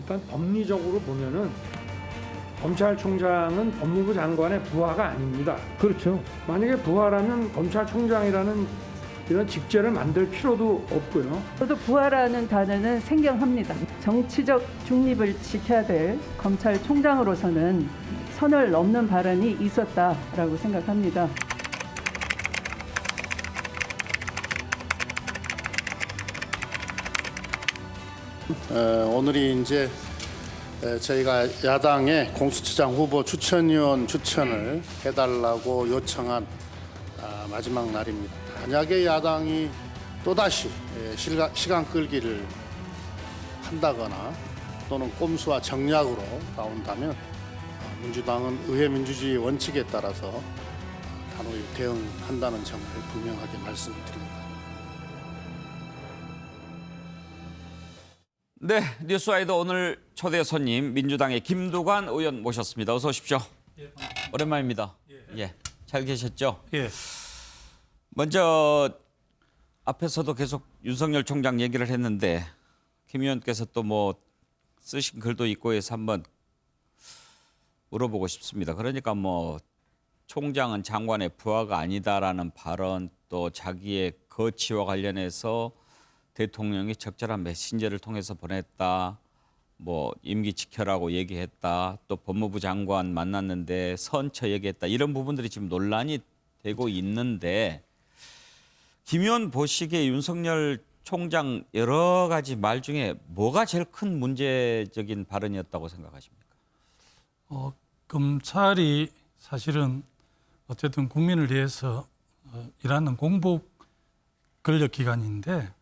일단 법리적으로 보면은 검찰총장은 법무부 장관의 부하가 아닙니다. 그렇죠. 만약에 부하라면 검찰총장이라는 이런 직제를 만들 필요도 없고요. 저도 부하라는 단어는 생경합니다. 정치적 중립을 지켜야 될 검찰총장으로서는 선을 넘는 발언이 있었다라고 생각합니다. 오늘이 이제 저희가 야당의 공수처장 후보 추천위원 추천을 해달라고 요청한 마지막 날입니다. 만약에 야당이 또다시 시간 끌기를 한다거나 또는 꼼수와 정략으로 나온다면 민주당은 의회 민주주의 원칙에 따라서 단호히 대응한다는 점을 분명하게 말씀드립니다. 네, 뉴스와이드 오늘 초대 손님 민주당의 김두관 의원 모셨습니다. 어서 오십시오. 예, 오랜만입니다. 예, 잘 계셨죠? 예. 먼저 앞에서도 계속 윤석열 총장 얘기를 했는데 김 의원께서 또 뭐 쓰신 글도 있고 해서 한번 물어보고 싶습니다. 그러니까 뭐 총장은 장관의 부하가 아니다라는 발언, 또 자기의 거취와 관련해서 대통령이 적절한 메신저를 통해서 보냈다. 뭐 임기 지켜라고 얘기했다. 또 법무부 장관 만났는데 선처 얘기했다. 이런 부분들이 지금 논란이 되고 있는데 김 의원 보시기에 윤석열 총장 여러 가지 말 중에 뭐가 제일 큰 문제적인 발언이었다고 생각하십니까? 검찰이 사실은 어쨌든 국민을 위해서 일하는 공복 권력기관인데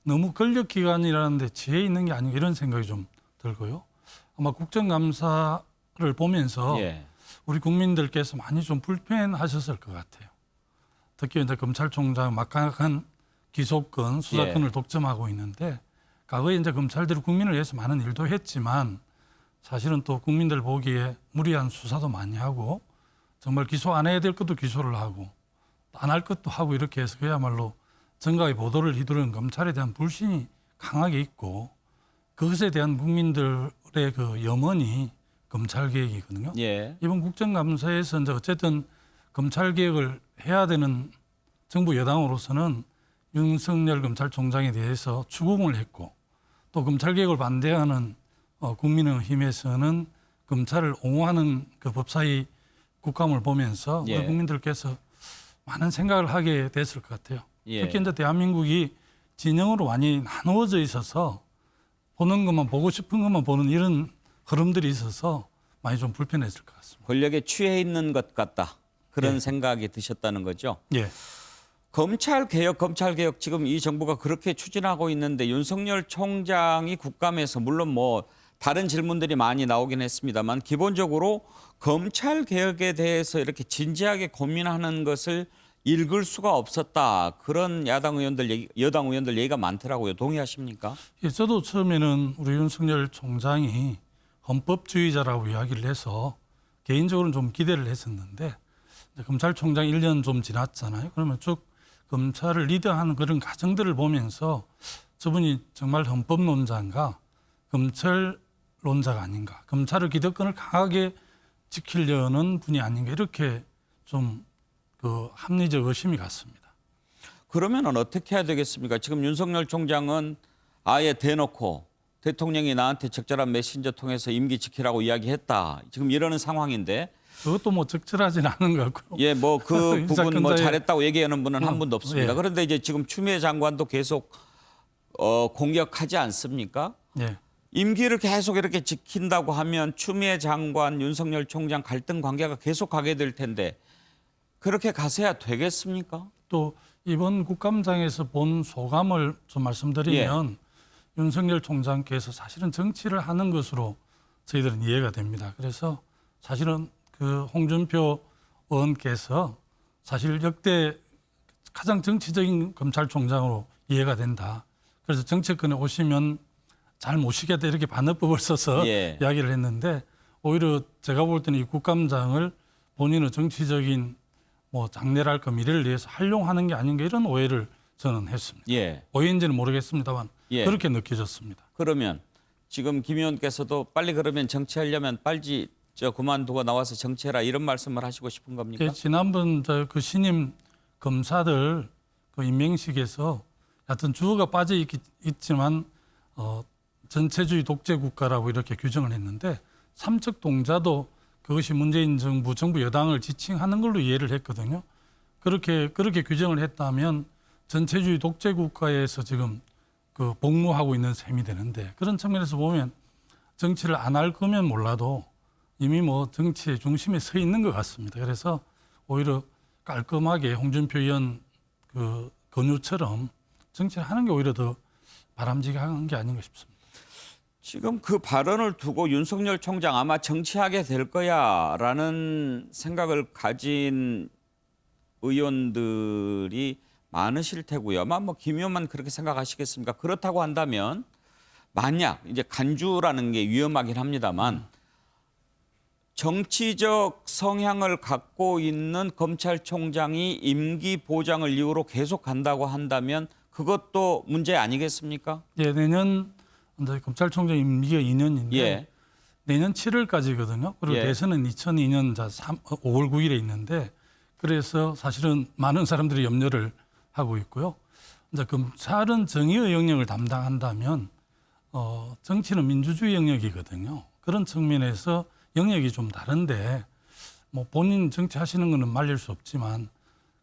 너무 권력기관이라는 데 지혜 있는 게 아닌가 이런 생각이 좀 들고요. 아마 국정감사를 보면서 우리 국민들께서 많이 좀 불편하셨을 것 같아요. 특히 이제 검찰총장 막강한 기소권, 수사권을 독점하고 있는데 과거에 이제 검찰들이 국민을 위해서 많은 일도 했지만 사실은 또 국민들 보기에 무리한 수사도 많이 하고 정말 기소 안 해야 될 것도 기소를 하고 안 할 것도 하고 이렇게 해서 그야말로 정가의 보도를 휘두르는 검찰에 대한 불신이 강하게 있고 그것에 대한 국민들의 그 염원이 검찰 개혁이거든요. 이번 국정감사에서 이제 어쨌든 검찰 개혁을 해야 되는 정부 여당으로서는 윤석열 검찰총장에 대해서 추궁을 했고 또 검찰 개혁을 반대하는 국민의힘에서는 검찰을 옹호하는 그 법사위 국감을 보면서 우리 국민들께서 많은 생각을 하게 됐을 것 같아요. 특히 이제 대한민국이 진영으로 많이 나누어져 있어서 보는 것만 보고 싶은 것만 보는 이런 흐름들이 있어서 많이 좀 불편했을 것 같습니다. 권력에 취해 있는 것 같다. 그런 생각이 드셨다는 거죠? 예. 검찰 개혁 지금 이 정부가 그렇게 추진하고 있는데 윤석열 총장이 국감에서 물론 뭐 다른 질문들이 많이 나오긴 했습니다만 기본적으로 검찰 개혁에 대해서 이렇게 진지하게 고민하는 것을 읽을 수가 없었다. 그런 여당 의원들 얘기가 많더라고요. 동의하십니까? 예, 저도 처음에는 우리 윤석열 총장이 헌법주의자라고 이야기를 해서 개인적으로는 좀 기대를 했었는데 검찰총장 1년 좀 지났잖아요. 그러면 쭉 검찰을 리드하는 그런 과정들을 보면서 저분이 정말 헌법론자인가 검찰론자가 아닌가 검찰의 기득권을 강하게 지키려는 분이 아닌가 이렇게 좀 그 합리적 의심이 갔습니다. 그러면 어떻게 해야 되겠습니까? 지금 윤석열 총장은 아예 대놓고 대통령이 나한테 적절한 메신저 통해서 임기 지키라고 이야기했다. 지금 이러는 상황인데. 그것도 뭐 적절하진 않은 것 같고요. 예, 뭐 그 부분 뭐 잘했다고 얘기하는 분은 한 분도 없습니다. 예. 그런데 이제 지금 추미애 장관도 계속 공격하지 않습니까? 예. 임기를 계속 이렇게 지킨다고 하면 추미애 장관, 윤석열 총장 갈등 관계가 계속 가게 될 텐데 그렇게 가서야 되겠습니까? 또 이번 국감장에서 본 소감을 좀 말씀드리면 윤석열 총장께서 사실은 정치를 하는 것으로 저희들은 이해가 됩니다. 그래서 사실은 그 홍준표 의원께서 사실 역대 가장 정치적인 검찰총장으로 이해가 된다. 그래서 정치권에 오시면 잘 모시겠다 이렇게 반어법을 써서 이야기를 했는데 오히려 제가 볼 때는 이 국감장을 본인의 정치적인 뭐 장래랄까 미래를 위해서 활용하는 게 아닌가 이런 오해를 저는 했습니다. 오해인지는 모르겠습니다만 그렇게 느껴졌습니다. 그러면 지금 김 의원께서도 빨리 그러면 정치하려면 빨리 그만두고 나와서 정치해라 이런 말씀을 하시고 싶은 겁니까? 예, 지난번 그 신임 검사들 그 임명식에서 하여튼 주어가 빠져 있지만 전체주의 독재 국가라고 이렇게 규정을 했는데 삼척 동자도 그것이 문재인 정부 여당을 지칭하는 걸로 이해를 했거든요. 그렇게 규정을 했다면 전체주의 독재 국가에서 지금 그 복무하고 있는 셈이 되는데 그런 측면에서 보면 정치를 안 할 거면 몰라도 이미 뭐 정치의 중심에 서 있는 것 같습니다. 그래서 오히려 깔끔하게 홍준표 의원 그 권유처럼 정치를 하는 게 오히려 더 바람직한 게 아닌가 싶습니다. 지금 그 발언을 두고 윤석열 총장 아마 정치하게 될 거야라는 생각을 가진 의원들이 많으실 테고요. 아마 뭐 김 의원만 그렇게 생각하시겠습니까? 그렇다고 한다면 만약 이제 간주라는 게 위험하긴 합니다만 정치적 성향을 갖고 있는 검찰총장이 임기 보장을 이유로 계속 간다고 한다면 그것도 문제 아니겠습니까? 예, 내년 이제 검찰총장 임기가 2년인데 예. 내년 7월까지거든요. 그리고 예. 대선은 2002년 5월 9일에 있는데 그래서 사실은 많은 사람들이 염려를 하고 있고요. 이제 검찰은 정의의 영역을 담당한다면 정치는 민주주의 영역이거든요. 그런 측면에서 영역이 좀 다른데 뭐 본인 정치하시는 거는 말릴 수 없지만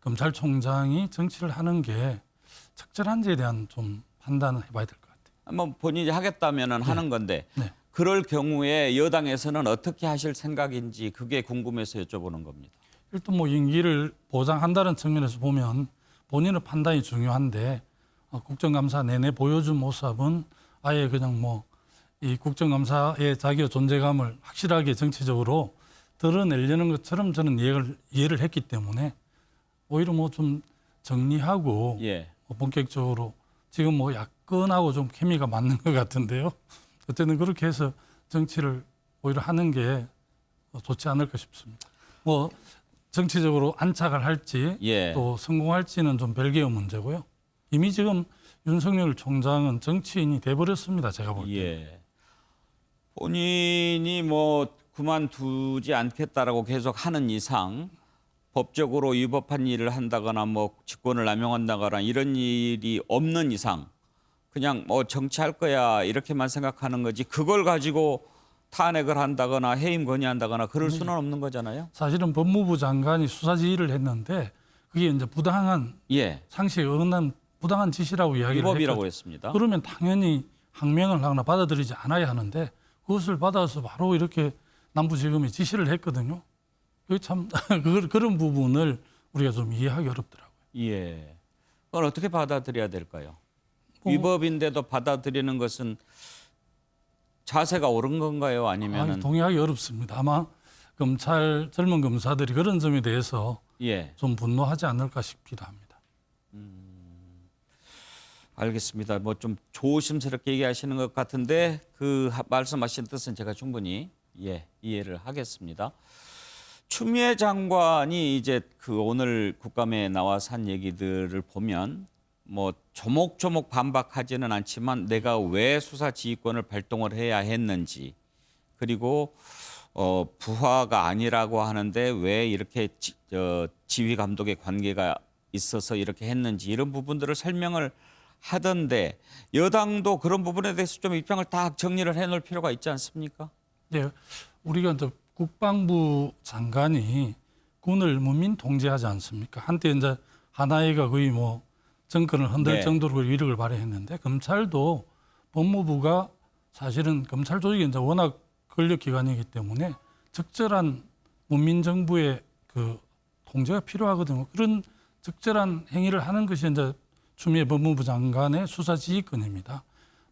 검찰총장이 정치를 하는 게 적절한지에 대한 좀 판단을 해봐야 될 것 같아요. 한번 본인이 하겠다면은 하는 건데 네. 그럴 경우에 여당에서는 어떻게 하실 생각인지 그게 궁금해서 여쭤보는 겁니다. 일단 뭐 임기를 보장한다는 측면에서 보면 본인의 판단이 중요한데 국정감사 내내 보여준 모습은 아예 그냥 뭐 이 국정감사의 자기의 존재감을 확실하게 정치적으로 드러내려는 것처럼 저는 이해를 했기 때문에 오히려 뭐 좀 정리하고 예. 본격적으로 지금 뭐 야권하고 좀 케미가 맞는 것 같은데요. 어쨌든 그렇게 해서 정치를 오히려 하는 게 좋지 않을까 싶습니다. 뭐 정치적으로 안착을 할지 예. 또 성공할지는 좀 별개의 문제고요. 이미 지금 윤석열 총장은 정치인이 돼버렸습니다. 제가 볼 때. 예. 본인이 뭐 그만두지 않겠다라고 계속 하는 이상 법적으로 위법한 일을 한다거나 뭐 직권을 남용한다거나 이런 일이 없는 이상 그냥 뭐 정치할 거야 이렇게만 생각하는 거지 그걸 가지고 탄핵을 한다거나 해임 건의한다거나 그럴 수는 없는 거잖아요. 사실은 법무부 장관이 수사 지휘를 했는데 그게 이제 부당한 예. 상식에 어긋난 부당한 지시라고 이야기를 위법이라고 했거든요. 했습니다. 그러면 당연히 항명을 하거나 받아들이지 않아야 하는데 그것을 받아서 바로 이렇게 남부지검이 지시를 했거든요. 그게 참 그런 부분을 우리가 좀 이해하기 어렵더라고요. 예. 그걸 어떻게 받아들여야 될까요? 뭐, 위법인데도 받아들이는 것은 자세가 옳은 건가요? 아니면은 동의하기 어렵습니다. 아마 젊은 검사들이 그런 점에 대해서 예. 좀 분노하지 않을까 싶기도 합니다. 알겠습니다. 뭐 좀 조심스럽게 얘기하시는 것 같은데 그 말씀하신 뜻은 제가 충분히 이해를 하겠습니다. 추미애 장관이 이제 그 오늘 국감에 나와서 한 얘기들을 보면 뭐 조목조목 반박하지는 않지만 내가 왜 수사 지휘권을 발동을 해야 했는지 그리고 부하가 아니라고 하는데 왜 이렇게 지휘 감독의 관계가 있어서 이렇게 했는지 이런 부분들을 설명을 하던데 여당도 그런 부분에 대해서 좀 입장을 딱 정리를 해놓을 필요가 있지 않습니까? 네, 우리가 이제 국방부 장관이 군을 문민 통제하지 않습니까? 한때 이제 하나이가 거의 뭐 정권을 흔들 네. 정도로 위력을 발휘했는데 검찰도 법무부가 사실은 검찰 조직이 이제 워낙 권력 기관이기 때문에 적절한 문민 정부의 그 통제가 필요하거든요. 그런 적절한 행위를 하는 것이 이제 추미애 법무부 장관의 수사 지휘권입니다.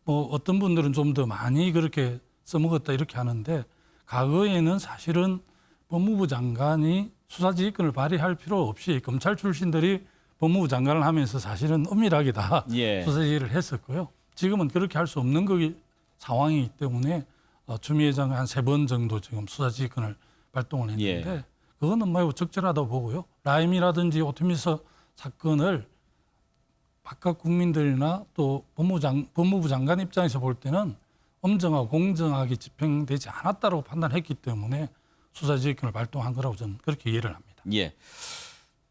뭐 어떤 분들은 좀 더 많이 그렇게 써먹었다 이렇게 하는데 과거에는 사실은 법무부 장관이 수사 지휘권을 발휘할 필요 없이 검찰 출신들이 법무부 장관을 하면서 사실은 엄밀하게 다 예. 수사 지휘를 했었고요. 지금은 그렇게 할 수 없는 상황이기 때문에 추미애 장관 한 3번 정도 지금 수사 지휘권을 발동을 했는데 예. 그거는 매우 적절하다고 보고요. 라임이라든지 오토미서 사건을 바깥 국민들이나 또 법무부 장관 입장에서 볼 때는 엄정하고 공정하게 집행되지 않았다고 판단했기 때문에 수사지휘권을 발동한 거라고 저는 그렇게 이해를 합니다. 예.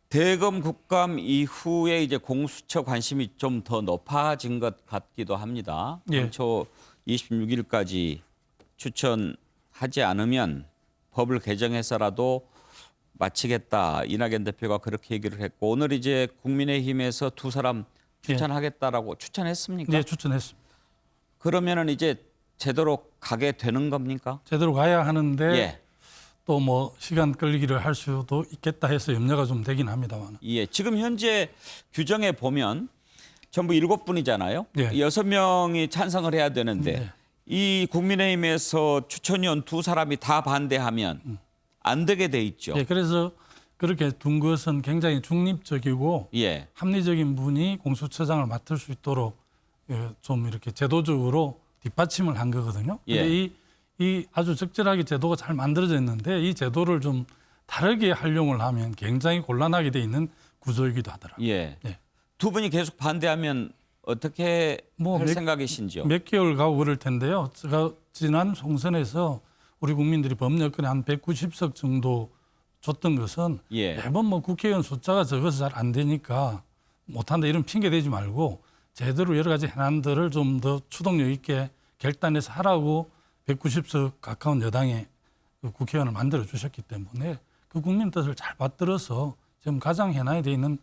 대검 국감 이후에 이제 공수처 관심이 좀 더 높아진 것 같기도 합니다. 예. 당초 26일까지 추천하지 않으면 법을 개정해서라도 마치겠다. 이낙연 대표가 그렇게 얘기를 했고 오늘 이제 국민의힘에서 두 사람 추천하겠다라고 추천했습니까? 네, 추천했습니다. 그러면은 이제 제대로 가게 되는 겁니까? 제대로 가야 하는데 예. 또 뭐 시간 끌기를 할 수도 있겠다 해서 염려가 좀 되긴 합니다만. 예. 지금 현재 규정에 보면 전부 7분이잖아요. 예. 6명이 찬성을 해야 되는데 네. 이 국민의힘에서 추천위원 두 사람이 다 반대하면 안 되게 돼 있죠. 예, 그래서 그렇게 둔 것은 굉장히 중립적이고 예. 합리적인 분이 공수처장을 맡을 수 있도록 좀 이렇게 제도적으로 뒷받침을 한 거거든요. 예. 근데 이 아주 적절하게 제도가 잘 만들어져 있는데 이 제도를 좀 다르게 활용을 하면 굉장히 곤란하게 돼 있는 구조이기도 하더라고요. 예. 예. 두 분이 계속 반대하면 어떻게 뭐 할 생각이신지요? 몇 개월 가고 그럴 텐데요. 제가 지난 총선에서 우리 국민들이 법여건에 한 190석 정도 줬던 것은 예. 매번 뭐 국회의원 숫자가 적어서 잘 안 되니까 못한다 이런 핑계 대지 말고 제대로 여러 가지 현안들을 좀 더 추동력 있게 결단해서 하라고 190석 가까운 여당의 그 국회의원을 만들어 주셨기 때문에 그 국민 뜻을 잘 받들어서 지금 가장 현안에 돼 있는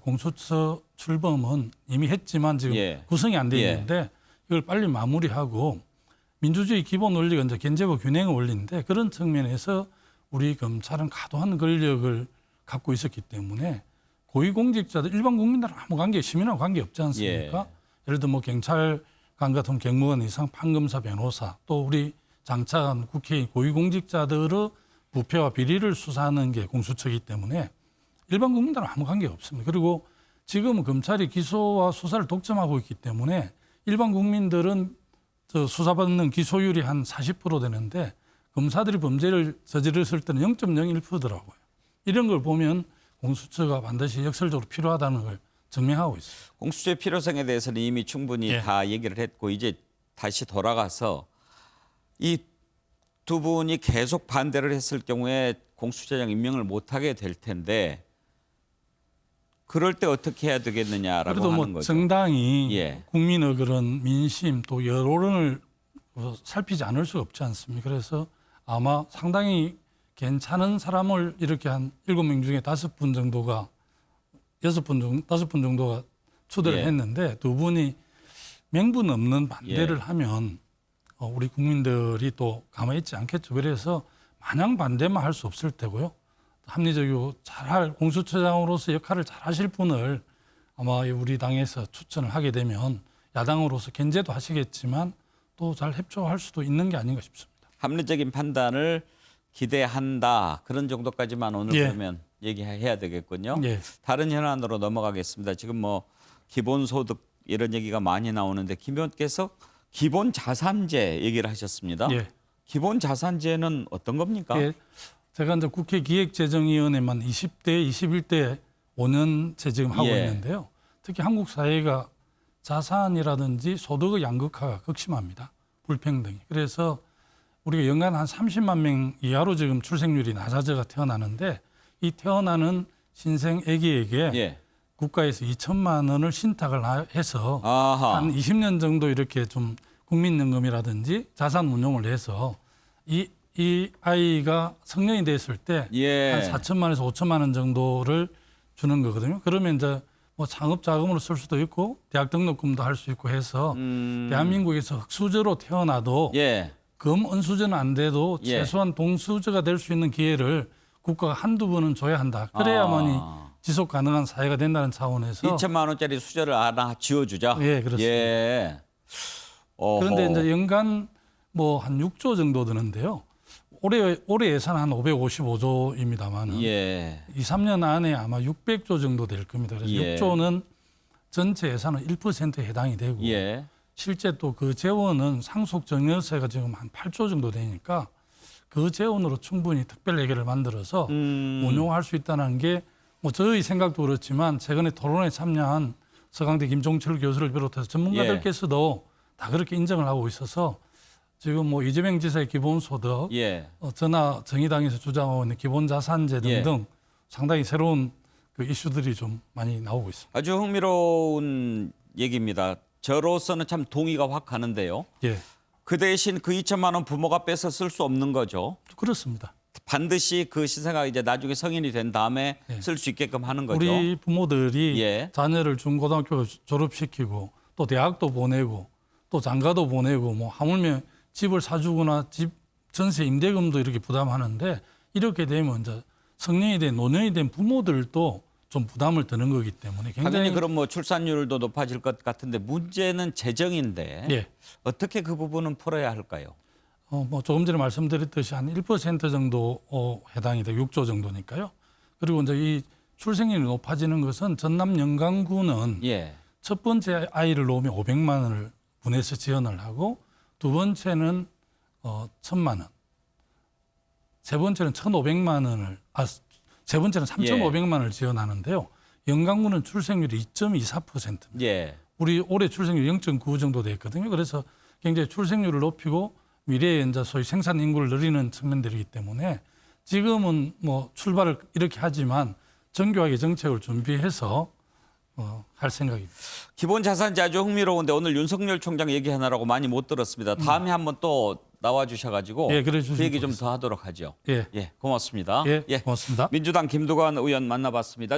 공수처 출범은 이미 했지만 지금 예. 구성이 안 돼 예. 있는데 이걸 빨리 마무리하고 민주주의 기본 원리가 이제 견제와 균형의 원리인데 그런 측면에서 우리 검찰은 과도한 권력을 갖고 있었기 때문에 고위공직자들 일반 국민들은 아무 관계 시민하고 관계 없지 않습니까? 예를 들어 뭐 경찰관 같은 경무관 이상 판검사 변호사 또 우리 장차관 국회의원 고위공직자들의 부패와 비리를 수사하는 게 공수처이기 때문에 일반 국민들은 아무 관계 없습니다. 그리고 지금 검찰이 기소와 수사를 독점하고 있기 때문에 일반 국민들은 저 수사받는 기소율이 한 40% 되는데 검사들이 범죄를 저질렀을 때는 0.01%더라고요. 이런 걸 보면 공수처가 반드시 역설적으로 필요하다는 걸 증명하고 있어요. 공수처의 필요성에 대해서는 이미 충분히 예. 다 얘기를 했고 이제 다시 돌아가서 이 두 분이 계속 반대를 했을 경우에 공수처장 임명을 못하게 될 텐데 그럴 때 어떻게 해야 되겠느냐라고 그래도 하는 뭐 거죠. 정당이 예. 국민의 그런 민심 또 여론을 살피지 않을 수가 없지 않습니까? 그래서 아마 상당히 괜찮은 사람을 이렇게 한 7명 중에 5분 정도가 5분 정도가 초대를 예. 했는데 두 분이 명분 없는 반대를 예. 하면 우리 국민들이 또 가만히 있지 않겠죠. 그래서 마냥 반대만 할 수 없을 테고요. 합리적이고 잘할 공수처장으로서 역할을 잘하실 분을 아마 우리 당에서 추천을 하게 되면 야당으로서 견제도 하시겠지만 또 잘 협조할 수도 있는 게 아닌가 싶습니다. 합리적인 판단을 기대한다. 그런 정도까지만 오늘 예. 그러면 얘기해야 되겠군요. 예. 다른 현안으로 넘어가겠습니다. 지금 뭐 기본소득 이런 얘기가 많이 나오는데 김 의원께서 기본자산제 얘기를 하셨습니다. 예. 기본자산제는 어떤 겁니까? 예. 제가 이제 국회 기획재정위원회만 20대, 21대 5년째 지금 하고 예. 있는데요. 특히 한국 사회가 자산이라든지 소득의 양극화가 극심합니다. 불평등이. 그래서 우리가 연간 한 30만 명 이하로 지금 출생률이 낮아져가 태어나는데 이 태어나는 신생 아기에게 예. 국가에서 2천만 원을 신탁을 해서 아하. 한 20년 정도 이렇게 좀 국민연금이라든지 자산 운용을 해서 이 아이가 성년이 됐을 때 한 예. 4천만에서 5천만 원 정도를 주는 거거든요. 그러면 이제 뭐 창업 자금으로 쓸 수도 있고 대학 등록금도 할 수 있고 해서 대한민국에서 흑수저로 태어나도 예. 금은수저는 안 돼도 예. 최소한 동수저가 될 수 있는 기회를 국가가 한두 번은 줘야 한다. 그래야만이 지속 가능한 사회가 된다는 차원에서 2천만 원짜리 수저를 하나 지어주자. 예, 그렇습니다. 예. 그런데 이제 연간 뭐 한 6조 정도 드는데요. 올해 예산 한 555조입니다만 예. 2, 3년 안에 아마 600조 정도 될 겁니다. 그래서 예. 6조는 전체 예산의 1%에 해당이 되고 예. 실제 또 그 재원은 상속 증여세가 지금 한 8조 정도 되니까 그 재원으로 충분히 특별 예계를 만들어서 운용할 수 있다는 게 뭐 저희 생각도 그렇지만 최근에 토론에 참여한 서강대 김종철 교수를 비롯해서 전문가들께서도 다 그렇게 인정을 하고 있어서 지금 뭐 이재명 지사의 기본소득, 예. 저나 정의당에서 주장하고 있는 기본자산제 등등 상당히 새로운 그 이슈들이 좀 많이 나오고 있습니다. 아주 흥미로운 얘기입니다. 저로서는 참 동의가 확 가는데요. 예, 그 대신 그 2천만 원 부모가 뺏어 쓸 수 없는 거죠. 그렇습니다. 반드시 그 시세가 이제 나중에 성인이 된 다음에 쓸 수 있게끔 하는 거죠. 우리 부모들이 예. 자녀를 중고등학교 졸업시키고 또 대학도 보내고 또 장가도 보내고 뭐 하물며 집을 사주거나 집 전세 임대금도 이렇게 부담하는데 이렇게 되면 이제 성년이 된 노년이 된 부모들도 좀 부담을 드는 거기 때문에 굉장히 당연히 그럼 뭐 출산율도 높아질 것 같은데 문제는 재정인데 예. 어떻게 그 부분은 풀어야 할까요? 뭐 조금 전에 말씀드렸듯이 한 1% 정도 해당이 돼 6조 정도니까요. 그리고 이제 이 출생률이 높아지는 것은 전남 영광구는 예. 첫 번째 아이를 놓으면 500만 원을 분해서 지원을 하고 두 번째는 1,000만 원, 세 번째는 1,500만 원을 세 번째는 3,500만 원을 지원하는데요. 영광구는 출생률이 2.24%입니다. 예. 우리 올해 출생률 0.9 정도 돼 있거든요. 그래서 굉장히 출생률을 높이고 미래에 이제 소위 생산 인구를 늘리는 측면들이기 때문에 지금은 뭐 출발을 이렇게 하지만 정교하게 정책을 준비해서 할 생각입니다. 기본자산제 아주 흥미로운데 오늘 윤석열 총장 얘기하느라고 많이 못 들었습니다. 다음에 한번 또 나와 주셔가지고 예, 그래 그 주시면 얘기 좀 더 하도록 하죠. 예, 예, 고맙습니다. 고맙습니다. 민주당 김두관 의원 만나봤습니다.